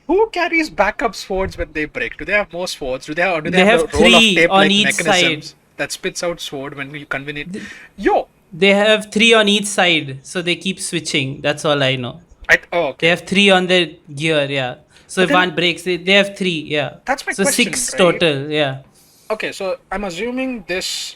Who carries backup swords when they break? Do they have more swords? Do they They have the have roll of three tape on like each side. mechanisms that spits out sword when you convene it? Yo, They have three on each side, so they keep switching. That's all I know. oh They okay. have three on their gear, yeah. So But if then one breaks, they have three, yeah. that's my So question, six right? total, yeah. Okay, so I'm assuming this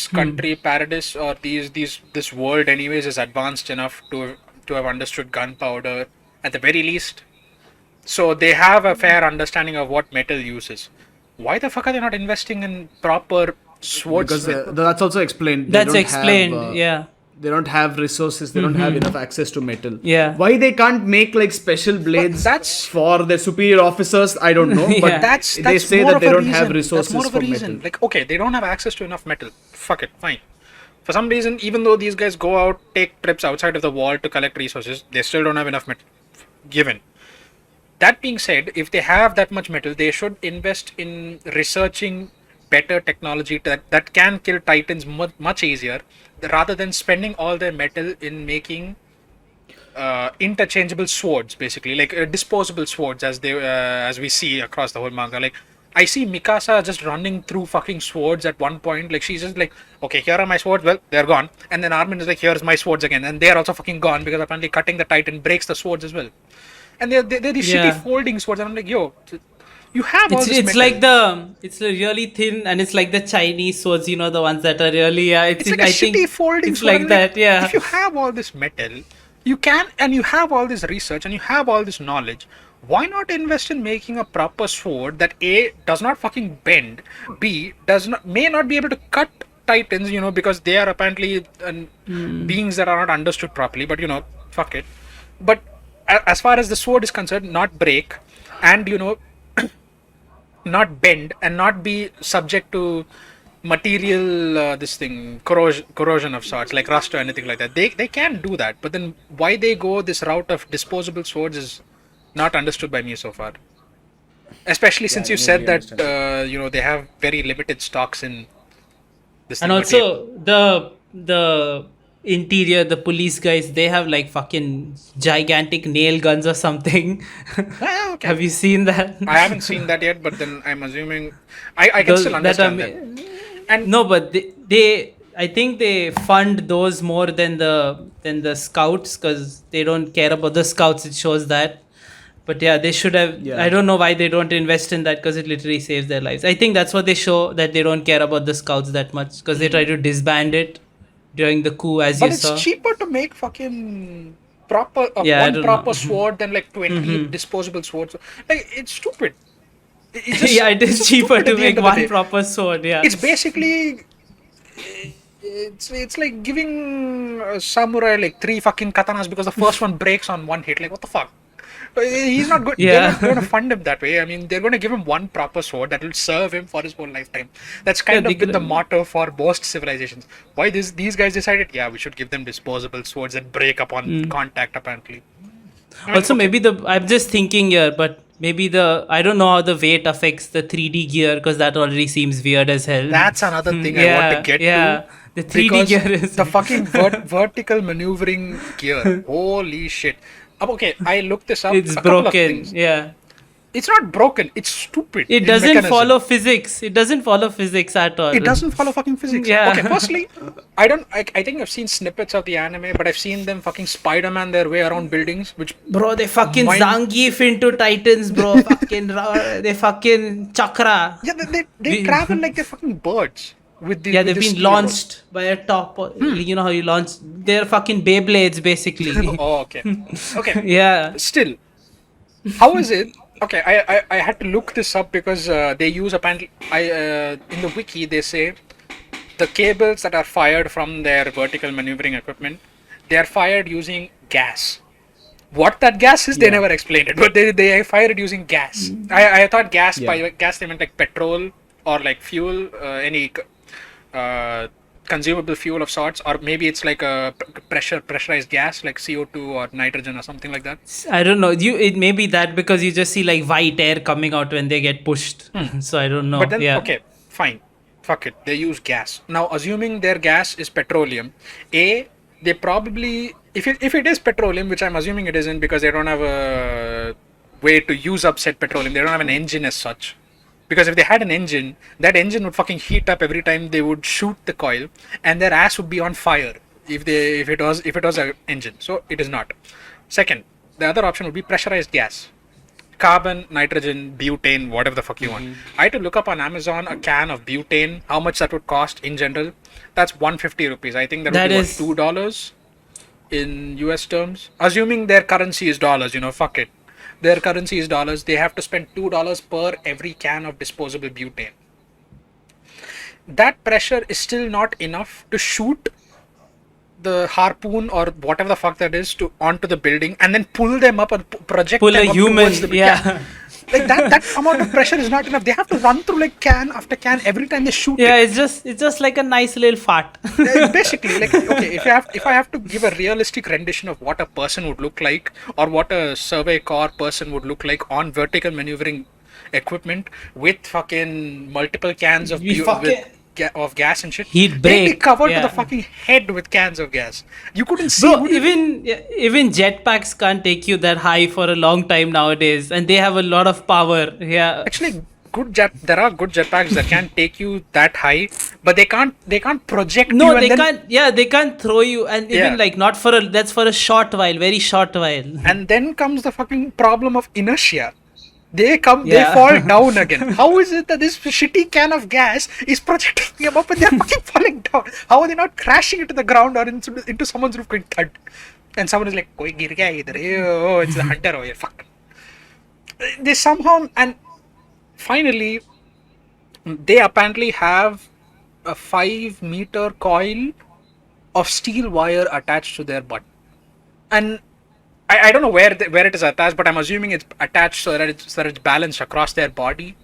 Hmm. country, paradise, or this world, anyways, is advanced enough to have understood gunpowder at the very least. So they have a fair understanding of what metal uses. Why the fuck are they not investing in proper Because swordsmith? that's also explained. That's explained, yeah. They don't have resources. They don't have Mm-hmm. enough access to metal. Yeah. Why they can't make like special But blades that's for their superior officers? I don't know. But Yeah. they that's say more that of they a don't have reason. That's more resources of a for metal. reason. Like, okay, they don't have access to enough metal. Fuck it, fine. For some reason, even though these guys go out, take trips outside of the wall to collect resources, they still don't have enough metal. Given. That being said, if they have that much metal, they should invest in researching better technology that can kill titans much easier rather than spending all their metal in making interchangeable swords, basically like disposable swords, as we see across the whole manga. Like I see Mikasa just running through fucking swords at one point. Like she's just like, okay, here are my swords. Well, they're gone. And then Armin is like, here's my swords again, and they're also fucking gone because apparently cutting the Titan breaks the swords as well. And they're these shitty Yeah. folding swords, and I'm like, yo, you have all It's this it's like metal. it's really thin, and it's like the Chinese swords, the ones that are really, yeah, It's like a I shitty think folding it's sword. like And like, that, if yeah. you have all this metal, you can, and you have all this research, and you have all this knowledge, why not invest in making a proper sword that A does not fucking bend, B does not may not be able to cut titans, because they are apparently beings that are not understood properly. But fuck it. But as far as the sword is concerned, not break, and not bend and not be subject to material this thing corrosion of sorts like rust or anything like that. They can do that, but then why they go this route of disposable swords is not understood by me so far, especially Yeah, since I you said totally that understand. they have very limited stocks in this And thing. But yeah. also the interior, the police guys, they have like fucking gigantic nail guns or something. Ah, okay, Have you seen that? I haven't seen that yet, but then I'm assuming I can still Those that are understand that. And no, but they I think they fund those more than the scouts because they don't care about the scouts. It shows that. But yeah, they should have. Yeah. I don't know why they don't invest in that because it literally saves their lives. I think that's what they show, that they don't care about the scouts that much because they try to disband it during the coup, as you But it's saw. cheaper to make fucking proper Yeah, I one don't know. proper sword than like 20 Hmm. disposable swords. Like it's stupid. Yeah, it It's is just cheaper stupid at to the end make of the one day. proper sword. Yeah. It's basically it's like giving a samurai like three fucking katanas because the first one breaks on one hit. Like what the fuck? He's not good. They're not going to Yeah. fund him that way. I mean, they're going to give him one proper sword that will serve him for his whole lifetime. That's Yeah, kind they of been the could. motto for most civilizations. Why these guys decided? Yeah, we should give them disposable swords that break upon contact. Apparently, I mean, Also, okay, maybe I'm just thinking here, but maybe I don't know how the weight affects the 3D gear because that already seems weird as hell. that's another thing I want to Yeah, get to yeah. The 3D because gear is. the fucking vertical maneuvering gear. Holy shit! Okay, I looked this up. It's A couple of broken. things. Yeah. It's not broken. It's stupid It in doesn't mechanism. follow physics. It doesn't follow physics at all. It doesn't follow fucking physics. Okay, Yeah. firstly, I don't. I think I've seen snippets of the anime, but I've seen them fucking Spider-Man their way around buildings, which Bro, they fucking mind. Zangief into Titans, bro. They fucking Chakra. Yeah, they We, travel like they're fucking birds with yeah, with they've this been speed. launched by a top. You know how you launch? They're fucking Beyblades, basically. Oh, okay, okay. Yeah. Still, how is it? Okay, I had to look this up because they use apparently. In the wiki they say the cables that are fired from their vertical maneuvering equipment, they are fired using gas. What that gas is, they Yeah. never explained it, but they fire it using gas. I thought gas Yeah. by gas they meant like petrol or like fuel, any uh, consumable fuel of sorts, or maybe it's like a pressurized gas like CO2 or nitrogen or something like that. I don't know. It may be that because you just see like white air coming out when they get pushed. So I don't But know. then, Yeah. okay, fine, fuck it. They use gas. Now, assuming their gas is petroleum, they probably if it is petroleum, which I'm assuming it isn't because they don't have a way to use up said petroleum. They don't have an engine as such. Because if they had an engine, that engine would fucking heat up every time they would shoot the coil, and their ass would be on fire if it was an engine. So it is not. Second, the other option would be pressurized gas. Carbon, nitrogen, butane, whatever the fuck you want. I had to look up on Amazon a can of butane, how much that would cost in general. That's 150 rupees. I think that would be is $2 in US terms. Assuming their currency is dollars, fuck it. Their currency is dollars. They have to spend $2 per every can of disposable butane. That pressure is still not enough to shoot the harpoon or whatever the fuck that is onto the building and then pull them up and project pull them a up human. towards the Yeah. Like that amount of pressure is not enough. They have to run through like can after can every time they shoot Yeah, it. it's just like a nice little fart. Basically, like, okay, if I have to give a realistic rendition of what a person would look like or what a survey corps person would look like on vertical maneuvering equipment with fucking multiple cans of of gas and shit, He'd they'd break. be covered to Yeah. the fucking head with cans of gas. You couldn't see. Bro, even jetpacks can't take you that high for a long time nowadays, and they have a lot of power. Yeah. Actually, there are good jetpacks that can take you that high, but they can't project No, you. And they then, can't. Yeah, they can't throw you, and even Yeah. like not that's for a short while, very short while. And then comes the fucking problem of inertia. They Yeah. fall down again. How is it that this shitty can of gas is projecting them up and they're fucking falling down? How are they not crashing into the ground or into someone's roof going thud? And someone is like, "Koi gir gaya idhar." Oh, it's the hunter over here. Fuck. They somehow, and finally, they apparently have a 5-meter coil of steel wire attached to their butt. And I don't know where it is attached, but I'm assuming it's attached so that it's balanced across their body.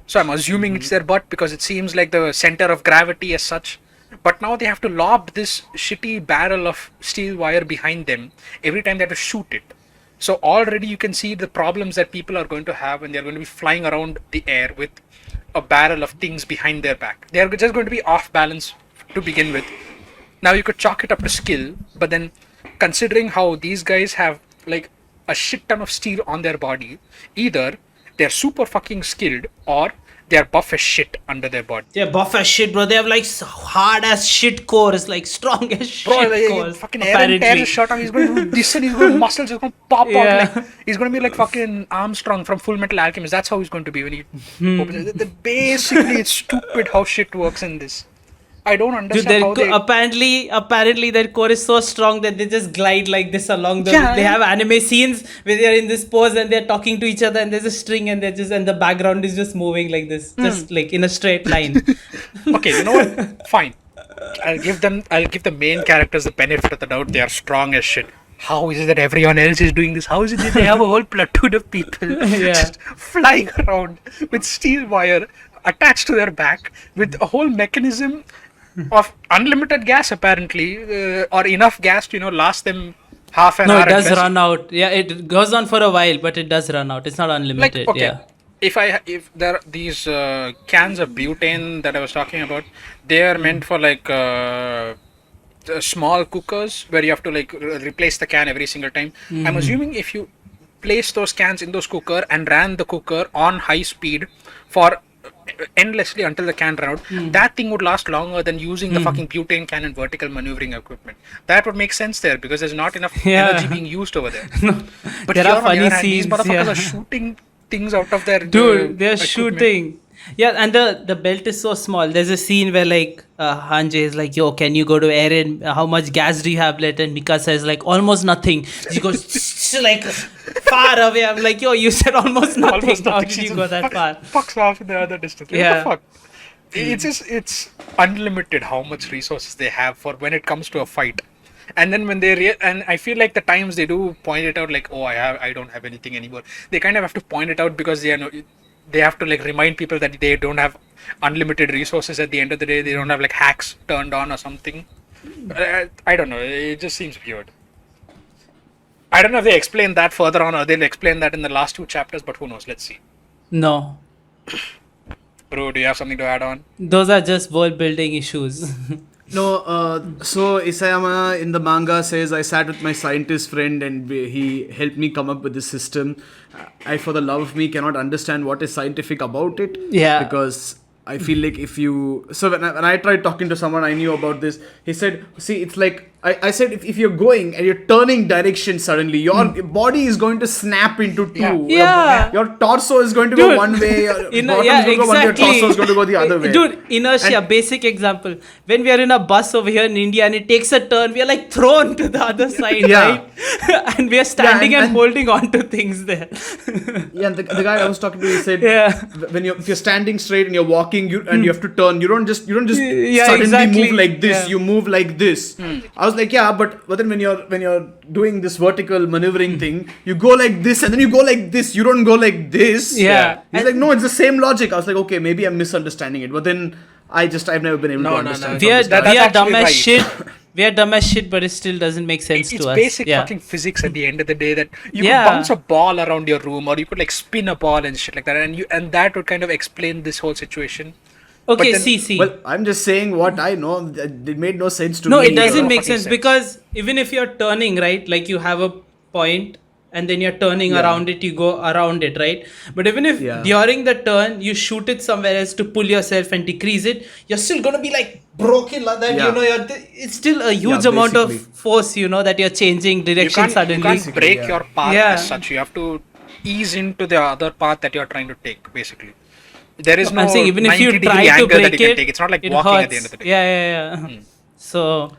So I'm assuming it's their butt because it seems like the center of gravity as such. But now they have to lob this shitty barrel of steel wire behind them every time they have to shoot it. So already you can see the problems that people are going to have when they're going to be flying around the air with a barrel of things behind their back. They're just going to be off balance to begin with. Now you could chalk it up to skill, but then considering how these guys have like a shit ton of steel on their body, either they're super fucking skilled or they're buff as shit under their body. They're buff as shit, bro. They have like hard as shit cores, like strong as shit cores. Fucking Aaron tears his shirt off, he's going to do this and he's going to muscles is going to pop out like he's going to be like fucking Armstrong from Full Metal Alchemist. That's how he's going to be when he opens it. Basically, it's stupid how shit works in this. I don't understand how they... apparently their core is so strong that they just glide like this along the. Yeah. They have anime scenes where they're in this pose and they're talking to each other and there's a string and the background is just moving like this, just like in a straight line. Okay, you know what? Fine. I'll give the main characters the benefit of the doubt. They are strong as shit. How is it that everyone else is doing this? How is it that they have a whole platoon of people just flying around with steel wire attached to their back with a whole mechanism of unlimited gas apparently, or enough gas to last them half an hour. No, it does at best. run out. Yeah, it goes on for a while, but it does run out. It's not unlimited. Like, okay, Yeah. if there are these cans of butane that I was talking about, they are meant for like the small cookers where you have to like replace the can every single time. I'm assuming if you place those cans in those cooker and ran the cooker on high speed for endlessly until the can ran out, that thing would last longer than using the fucking butane can and vertical maneuvering equipment. That would make sense there because there's not enough energy being used over there. But There here are on the funny other hand, these scenes, motherfuckers yeah. are shooting things out of their Dude, they're equipment. shooting. Yeah, and the belt is so small. There's a scene where like Hanji is like, "Yo, can you go to Eren? How much gas do you have left?" And Mika says like, "Almost nothing." She goes like far away. I'm like, "Yo, you said almost nothing. Almost How nothing. did She you just go that far?" fucks off in the other distance. Like, Yeah. what the fuck? It's unlimited how much resources they have for when it comes to a fight. And then when they and I feel like the times they do point it out like, "Oh, I don't have anything anymore." They kind of have to point it out because they have to like remind people that they don't have unlimited resources at the end of the day. They don't have like hacks turned on or something. I don't know. It just seems weird. I don't know if they explain that further on or they'll explain that in the last 2 chapters, but who knows? Let's see. No, Bro, do you have something to add on? those are just world building issues. No, so Isayama in the manga says, I sat with my scientist friend and he helped me come up with this system. I, for the love of me, cannot understand what is scientific about it. Yeah. Because I feel like if you... So when I tried talking to someone I knew about this, he said, see, it's like... I said, if you're going and you're turning direction suddenly, your body is going to snap into two. Yeah. Your torso is going to go one way, your bottom is going to go one way, your torso is going to go the other way. Dude, inertia, basic example. When we are in a bus over here in India and it takes a turn, we are like thrown to the other side, right? And we are standing and holding on to things there. Yeah, and the guy I was talking to, he said, when if you're standing straight and you're walking, and you have to turn, you don't just suddenly move like this. You move like this. I was like, yeah, but then when you're doing this vertical maneuvering thing, you go like this and then you go like this. You don't go like this. Yeah. He's like, no, it's the same logic. I was like, okay, maybe I'm misunderstanding it, but then I've never been able to understand. We are dumb as right. shit. We are dumb as shit, but it still doesn't make sense to us. It's basic fucking physics at the end of the day that you could bounce a ball around your room or you could like spin a ball and shit like that, and that would kind of explain this whole situation. Okay, then- see. Well, I'm just saying what I know. It made no sense to me. No, it doesn't no make fucking sense sense. because even if you're turning, right, like you have a point and then you're turning around it, you go around it, right? But even if during the turn you shoot it somewhere else to pull yourself and decrease it, you're still gonna be like broken like that. You know, it's still a huge amount of force, you know, that you're changing direction suddenly. You can't break your path Yeah. as such. You have to ease into the other path that you're trying to take, basically. There is no I'm saying even if you 90-degree try to angle that break you can it, take. It's not like it walking hurts. at the end of the day. Yeah. So